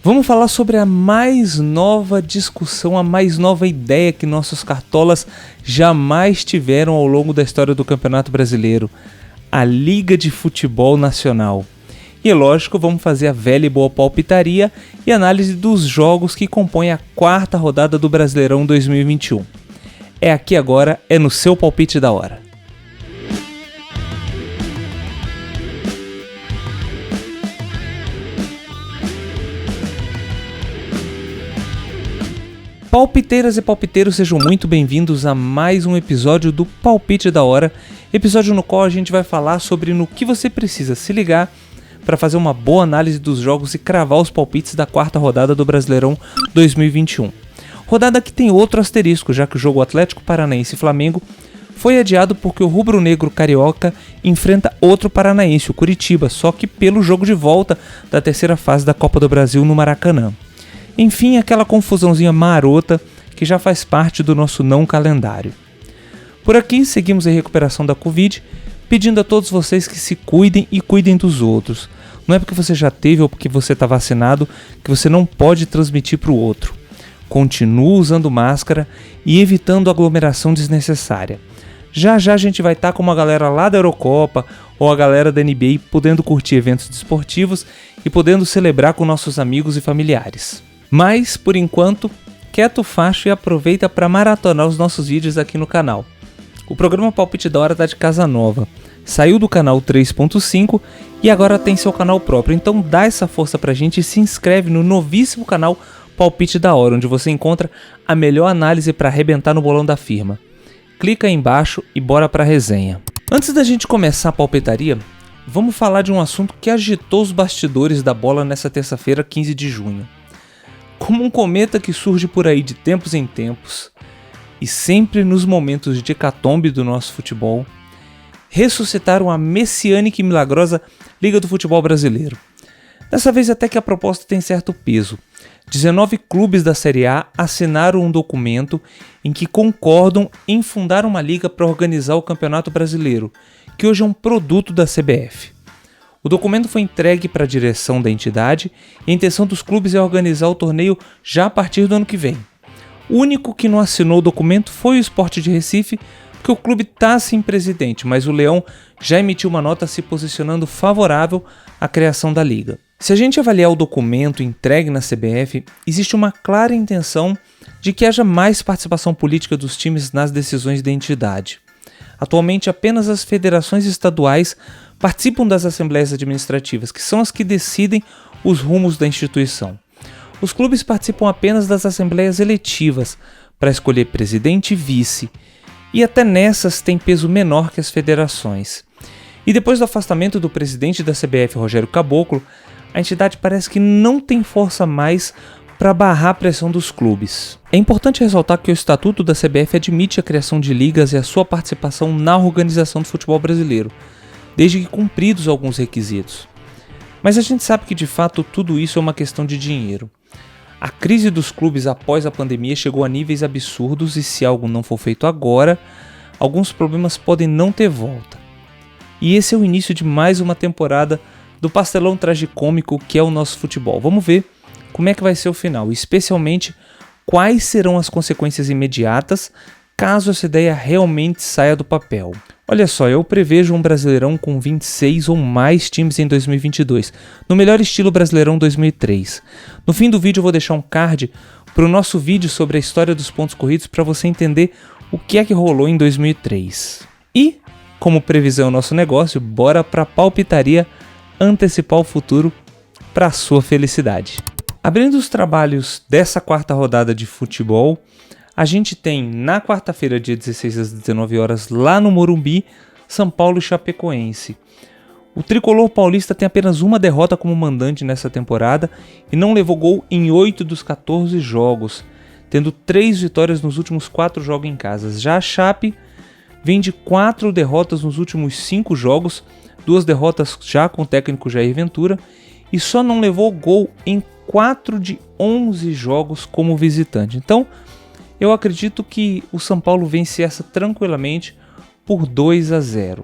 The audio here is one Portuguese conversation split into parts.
Vamos falar sobre a mais nova discussão, a mais nova ideia que nossos cartolas jamais tiveram ao longo da história do Campeonato Brasileiro, a Liga de Futebol Nacional. E é lógico, vamos fazer a velha e boa palpitaria e análise dos jogos que compõem a quarta rodada do Brasileirão 2021. É aqui agora, é no seu palpite da hora. Palpiteiras e palpiteiros, sejam muito bem-vindos a mais um episódio do Palpite da Hora, episódio no qual a gente vai falar sobre no que você precisa se ligar para fazer uma boa análise dos jogos e cravar os palpites da quarta rodada do Brasileirão 2021. Rodada que tem outro asterisco, já que o jogo Atlético Paranaense e Flamengo foi adiado porque o rubro-negro carioca enfrenta outro paranaense, o Curitiba, só que pelo jogo de volta da terceira fase da Copa do Brasil no Maracanã. Enfim, aquela confusãozinha marota que já faz parte do nosso não calendário. Por aqui, seguimos em recuperação da Covid, pedindo a todos vocês que se cuidem e cuidem dos outros. Não é porque você já teve ou porque você está vacinado que você não pode transmitir para o outro. Continue usando máscara e evitando aglomeração desnecessária. Já a gente vai estar com uma galera lá da Eurocopa ou a galera da NBA podendo curtir eventos desportivos e podendo celebrar com nossos amigos e familiares. Mas, por enquanto, quieto o facho e aproveita para maratonar os nossos vídeos aqui no canal. O programa Palpite da Hora tá de casa nova. Saiu do canal 3.5 e agora tem seu canal próprio. Então dá essa força pra gente e se inscreve no novíssimo canal Palpite da Hora, onde você encontra a melhor análise para arrebentar no bolão da firma. Clica aí embaixo e bora pra resenha. Antes da gente começar a palpitaria, vamos falar de um assunto que agitou os bastidores da bola nessa terça-feira, 15 de junho. Como um cometa que surge por aí de tempos em tempos, e sempre nos momentos de hecatombe do nosso futebol, ressuscitaram a messiânica e milagrosa Liga do Futebol Brasileiro. Dessa vez até que a proposta tem certo peso. 19 clubes da Série A assinaram um documento em que concordam em fundar uma liga para organizar o Campeonato Brasileiro, que hoje é um produto da CBF. O documento foi entregue para a direção da entidade e a intenção dos clubes é organizar o torneio já a partir do ano que vem. O único que não assinou o documento foi o Sport de Recife, porque o clube está sem presidente, mas o Leão já emitiu uma nota se posicionando favorável à criação da liga. Se a gente avaliar o documento entregue na CBF, existe uma clara intenção de que haja mais participação política dos times nas decisões da entidade. Atualmente, apenas as federações estaduais participam das assembleias administrativas, que são as que decidem os rumos da instituição. Os clubes participam apenas das assembleias eletivas, para escolher presidente e vice, e até nessas tem peso menor que as federações. E depois do afastamento do presidente da CBF, Rogério Caboclo, a entidade parece que não tem força mais para barrar a pressão dos clubes. É importante ressaltar que o Estatuto da CBF admite a criação de ligas e a sua participação na organização do futebol brasileiro, desde que cumpridos alguns requisitos. Mas a gente sabe que de fato tudo isso é uma questão de dinheiro. A crise dos clubes após a pandemia chegou a níveis absurdos e se algo não for feito agora, alguns problemas podem não ter volta. E esse é o início de mais uma temporada do pastelão tragicômico que é o nosso futebol. Vamos ver como é que vai ser o final, especialmente quais serão as consequências imediatas caso essa ideia realmente saia do papel. Olha só, eu prevejo um Brasileirão com 26 ou mais times em 2022, no melhor estilo Brasileirão 2003. No fim do vídeo eu vou deixar um card para o nosso vídeo sobre a história dos pontos corridos para você entender o que é que rolou em 2003. E, como previsão é o nosso negócio, bora para a palpitaria antecipar o futuro para a sua felicidade. Abrindo os trabalhos dessa quarta rodada de futebol, a gente tem na quarta-feira, dia 16 às 19 horas, lá no Morumbi, São Paulo e Chapecoense. O tricolor paulista tem apenas uma derrota como mandante nessa temporada e não levou gol em 8 dos 14 jogos, tendo 3 vitórias nos últimos 4 jogos em casa. Já a Chape vem de 4 derrotas nos últimos 5 jogos, 2 derrotas já com o técnico Jair Ventura, e só não levou gol em 4 de 11 jogos como visitante. Então, eu acredito que o São Paulo vence essa tranquilamente por 2-0.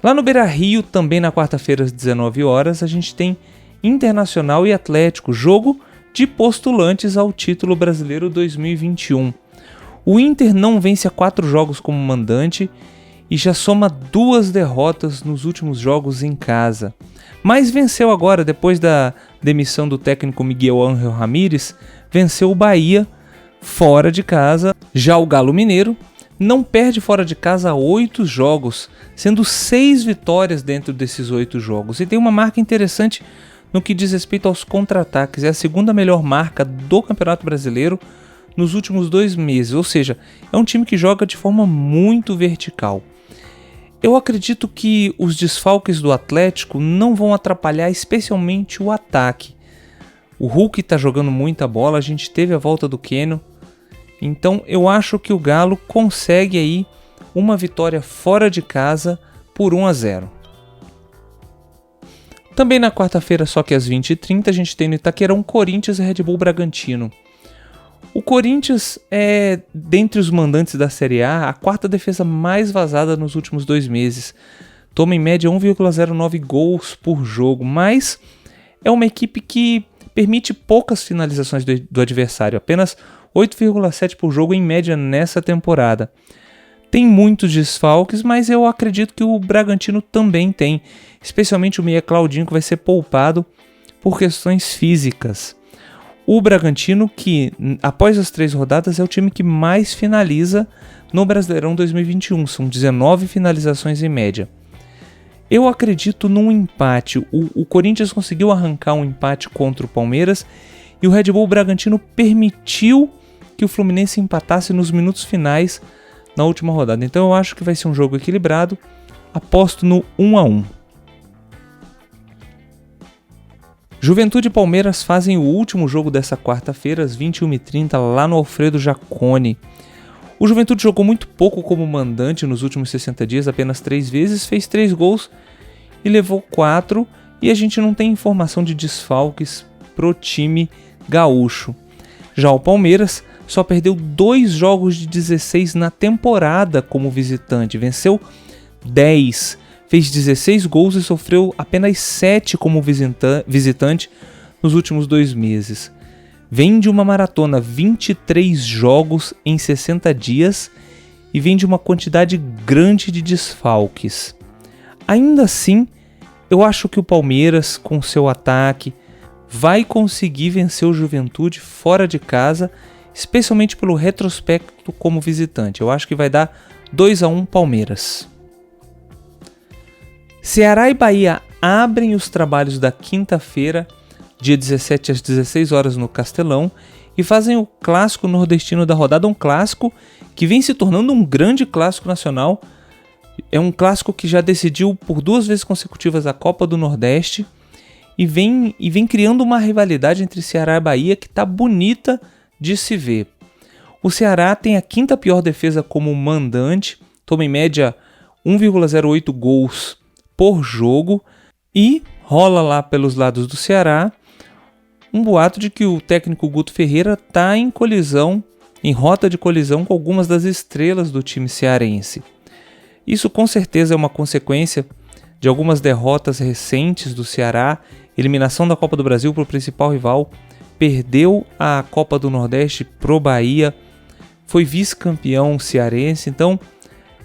Lá no Beira-Rio, também na quarta-feira às 19 horas, a gente tem Internacional e Atlético, jogo de postulantes ao título brasileiro 2021. O Inter não vence há 4 jogos como mandante e já soma 2 derrotas nos últimos jogos em casa. Mas venceu agora, depois da demissão do técnico Miguel Ángel Ramírez, venceu o Bahia fora de casa. Já o Galo Mineiro não perde fora de casa há 8 jogos, sendo 6 vitórias dentro desses 8 jogos. E tem uma marca interessante no que diz respeito aos contra-ataques. É a segunda melhor marca do Campeonato Brasileiro nos últimos 2 meses. Ou seja, é um time que joga de forma muito vertical. Eu acredito que os desfalques do Atlético não vão atrapalhar especialmente o ataque. O Hulk está jogando muita bola, a gente teve a volta do Keno. Então eu acho que o Galo consegue aí uma vitória fora de casa por 1-0. Também na quarta-feira, só que às 20h30, a gente tem no Itaquerão Corinthians e Red Bull Bragantino. O Corinthians é, dentre os mandantes da Série A 4ª defesa mais vazada nos últimos 2 meses. Toma em média 1,09 gols por jogo, mas é uma equipe que permite poucas finalizações do adversário, apenas 8,7 por jogo em média nessa temporada. Tem muitos desfalques, mas eu acredito que o Bragantino também tem, especialmente o meia Claudinho, que vai ser poupado por questões físicas. O Bragantino, que após as 3 rodadas é o time que mais finaliza no Brasileirão 2021, são 19 finalizações em média. Eu acredito num empate. O Corinthians conseguiu arrancar um empate contra o Palmeiras e o Red Bull Bragantino permitiu que o Fluminense empatasse nos minutos finais na última rodada. Então eu acho que vai ser um jogo equilibrado, aposto no 1-1. Juventude e Palmeiras fazem o último jogo dessa quarta-feira, às 21h30, lá no Alfredo Jaconi. O Juventude jogou muito pouco como mandante nos últimos 60 dias, apenas 3 vezes, fez 3 gols e levou 4, e a gente não tem informação de desfalques pro time gaúcho. Já o Palmeiras só perdeu 2 jogos de 16 na temporada como visitante, venceu 10, fez 16 gols e sofreu apenas 7 como visitante nos últimos 2 meses. Vem de uma maratona, 23 jogos em 60 dias e vem de uma quantidade grande de desfalques. Ainda assim, eu acho que o Palmeiras, com seu ataque, vai conseguir vencer o Juventude fora de casa, especialmente pelo retrospecto como visitante. Eu acho que vai dar 2-1 Palmeiras. Ceará e Bahia abrem os trabalhos da quinta-feira, dia 17 às 16 horas no Castelão, e fazem o clássico nordestino da rodada, um clássico que vem se tornando um grande clássico nacional. É um clássico que já decidiu por 2 vezes consecutivas a Copa do Nordeste e vem criando uma rivalidade entre Ceará e Bahia que está bonita de se ver. O Ceará tem a 5ª pior defesa como mandante, toma em média 1,08 gols por jogo, e rola lá pelos lados do Ceará um boato de que o técnico Guto Ferreira está em rota de colisão com algumas das estrelas do time cearense. Isso com certeza é uma consequência de algumas derrotas recentes do Ceará, eliminação da Copa do Brasil para o principal rival, perdeu a Copa do Nordeste pro Bahia, foi vice-campeão cearense, então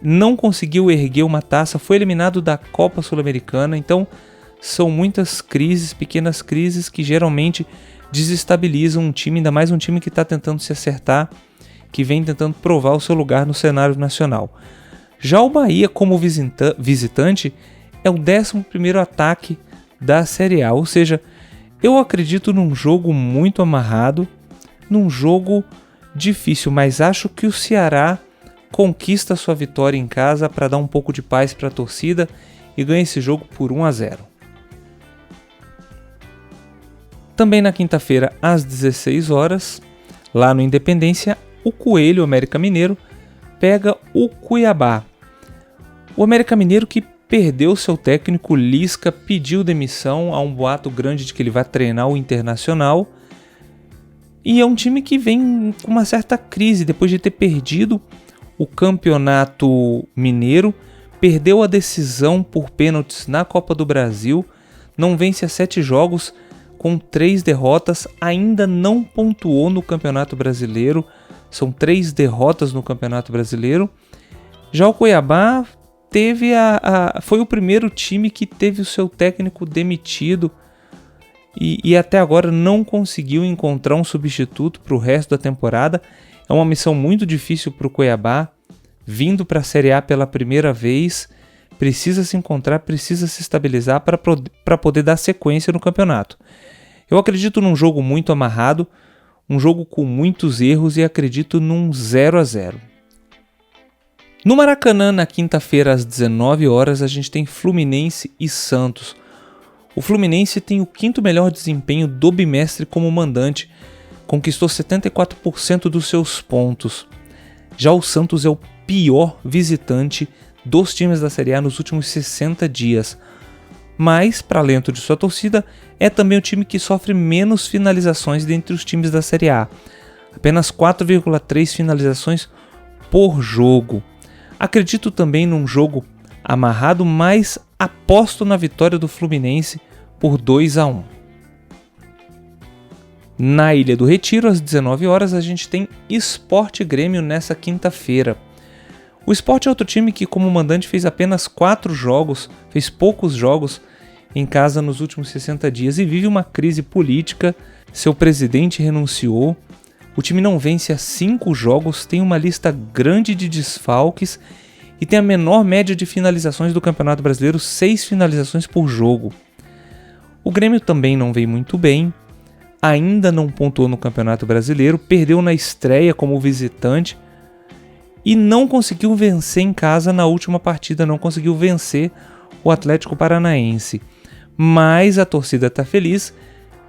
não conseguiu erguer uma taça, foi eliminado da Copa Sul-Americana. Então são muitas crises, pequenas crises que geralmente desestabilizam um time, ainda mais um time que está tentando se acertar, que vem tentando provar o seu lugar no cenário nacional. Já o Bahia, como visitante, é o 11º ataque da Série A, ou seja, eu acredito num jogo muito amarrado, num jogo difícil, mas acho que o Ceará conquista sua vitória em casa para dar um pouco de paz para a torcida e ganha esse jogo por 1-0. Também na quinta-feira, às 16 horas, lá no Independência, o Coelho, o América Mineiro, pega o Cuiabá. O América Mineiro, que perdeu seu técnico Lisca, pediu demissão, há um boato grande de que ele vai treinar o Internacional, e é um time que vem com uma certa crise depois de ter perdido o Campeonato Mineiro, perdeu a decisão por pênaltis na Copa do Brasil, não vence há 7 jogos, com 3 derrotas, ainda não pontuou no Campeonato Brasileiro, são 3 derrotas no Campeonato Brasileiro. Já o Cuiabá foi o primeiro time que teve o seu técnico demitido e até agora não conseguiu encontrar um substituto para o resto da temporada. É uma missão muito difícil para o Cuiabá, vindo para a Série A pela primeira vez, precisa se encontrar, precisa se estabilizar para poder dar sequência no campeonato. Eu acredito num jogo muito amarrado, um jogo com muitos erros e acredito num 0-0. No Maracanã, na quinta-feira às 19 horas, a gente tem Fluminense e Santos. O Fluminense tem o 5º melhor desempenho do bimestre como mandante, conquistou 74% dos seus pontos. Já o Santos é o pior visitante dos times da Série A nos últimos 60 dias. Mas, para alento de sua torcida, é também o time que sofre menos finalizações dentre os times da Série A. Apenas 4,3 finalizações por jogo. Acredito também num jogo amarrado, mas aposto na vitória do Fluminense por 2-1. Na Ilha do Retiro, às 19 horas, a gente tem Sport e Grêmio nessa quinta-feira. O Sport é outro time que, como mandante, fez apenas 4 jogos, fez poucos jogos em casa nos últimos 60 dias e vive uma crise política. Seu presidente renunciou, o time não vence há 5 jogos, tem uma lista grande de desfalques e tem a menor média de finalizações do Campeonato Brasileiro, 6 finalizações por jogo. O Grêmio também não vem muito bem, ainda não pontuou no Campeonato Brasileiro, perdeu na estreia como visitante e não conseguiu vencer em casa na última partida, não conseguiu vencer o Atlético Paranaense. Mas a torcida está feliz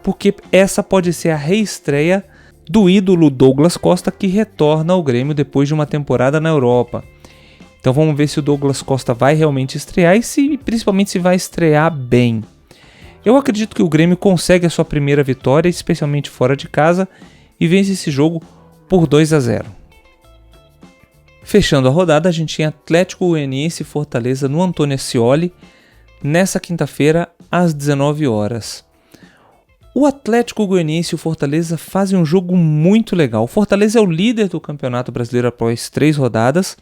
porque essa pode ser a reestreia do ídolo Douglas Costa, que retorna ao Grêmio depois de uma temporada na Europa. Então vamos ver se o Douglas Costa vai realmente estrear e principalmente se vai estrear bem. Eu acredito que o Grêmio consegue a sua primeira vitória, especialmente fora de casa, e vence esse jogo por 2-0. Fechando a rodada, a gente tem Atlético Goianiense e Fortaleza no Antônio Ascioli, nessa quinta-feira, às 19 horas. O Atlético Goianiense e o Fortaleza fazem um jogo muito legal. O Fortaleza é o líder do Campeonato Brasileiro após 3 rodadas,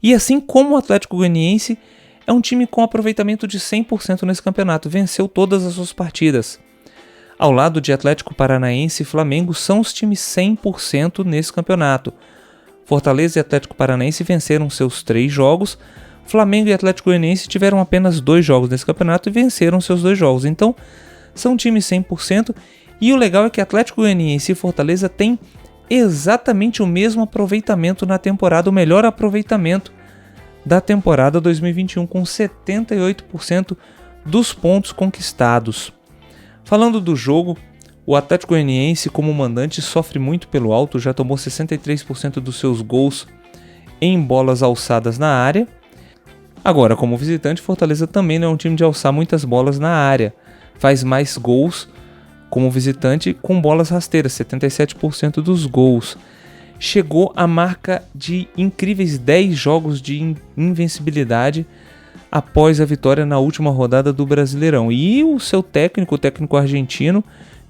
e assim como o Atlético Goianiense, é um time com aproveitamento de 100% nesse campeonato, venceu todas as suas partidas. Ao lado de Atlético Paranaense e Flamengo, são os times 100% nesse campeonato. Fortaleza e Atlético Paranaense venceram seus 3 jogos, Flamengo e Atlético Goianiense tiveram apenas 2 jogos nesse campeonato e venceram seus 2 jogos. Então, são times 100%, e o legal é que Atlético Goianiense e Fortaleza têm exatamente o mesmo aproveitamento na temporada, o melhor aproveitamento da temporada 2021, com 78% dos pontos conquistados. Falando do jogo, o Atlético Goianiense, como mandante, sofre muito pelo alto, já tomou 63% dos seus gols em bolas alçadas na área. Agora, como visitante, Fortaleza também não é um time de alçar muitas bolas na área, faz mais gols como visitante com bolas rasteiras, 77% dos gols. Chegou à marca de incríveis 10 jogos de invencibilidade após a vitória na última rodada do Brasileirão. E o seu técnico, o técnico argentino,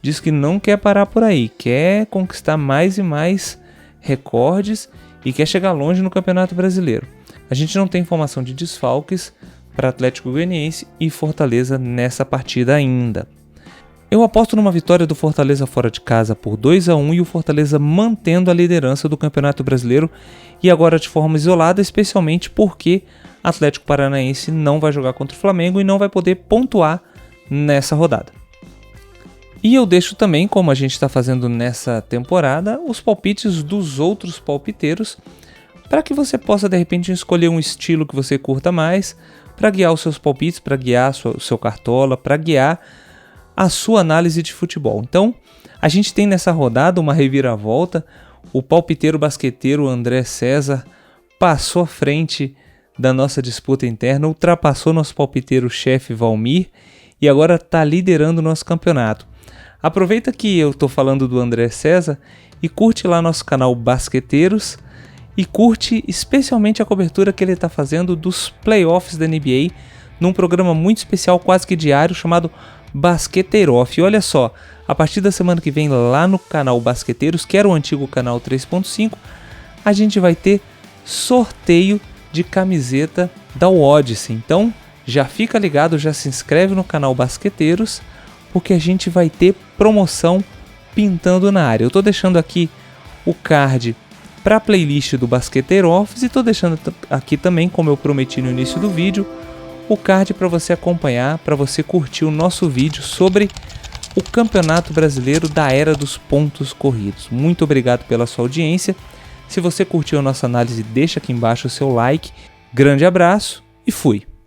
diz que não quer parar por aí, quer conquistar mais e mais recordes e quer chegar longe no Campeonato Brasileiro. A gente não tem informação de desfalques para Atlético Goianiense e Fortaleza nessa partida ainda. Eu aposto numa vitória do Fortaleza fora de casa por 2-1 e o Fortaleza mantendo a liderança do Campeonato Brasileiro e agora de forma isolada, especialmente porque Atlético Paranaense não vai jogar contra o Flamengo e não vai poder pontuar nessa rodada. E eu deixo também, como a gente está fazendo nessa temporada, os palpites dos outros palpiteiros para que você possa de repente escolher um estilo que você curta mais para guiar os seus palpites, para guiar o seu cartola, para guiar a sua análise de futebol. Então, a gente tem nessa rodada uma reviravolta. O palpiteiro basqueteiro André César passou à frente da nossa disputa interna, ultrapassou nosso palpiteiro-chefe Valmir e agora está liderando o nosso campeonato. Aproveita que eu estou falando do André César e curte lá nosso canal Basqueteiros e curte especialmente a cobertura que ele está fazendo dos playoffs da NBA num programa muito especial, quase que diário, chamado Basqueteiroff. E olha só, a partir da semana que vem lá no canal Basqueteiros, que era o antigo canal 3.5, a gente vai ter sorteio de camiseta da Odyssey. Então já fica ligado, já se inscreve no canal Basqueteiros, porque a gente vai ter promoção pintando na área. Eu tô deixando aqui o card para a playlist do Basqueteiroff e tô deixando aqui também, como eu prometi no início do vídeo, o card para você acompanhar, para você curtir o nosso vídeo sobre o Campeonato Brasileiro da Era dos Pontos Corridos. Muito obrigado pela sua audiência. Se você curtiu a nossa análise, deixa aqui embaixo o seu like. Grande abraço e fui!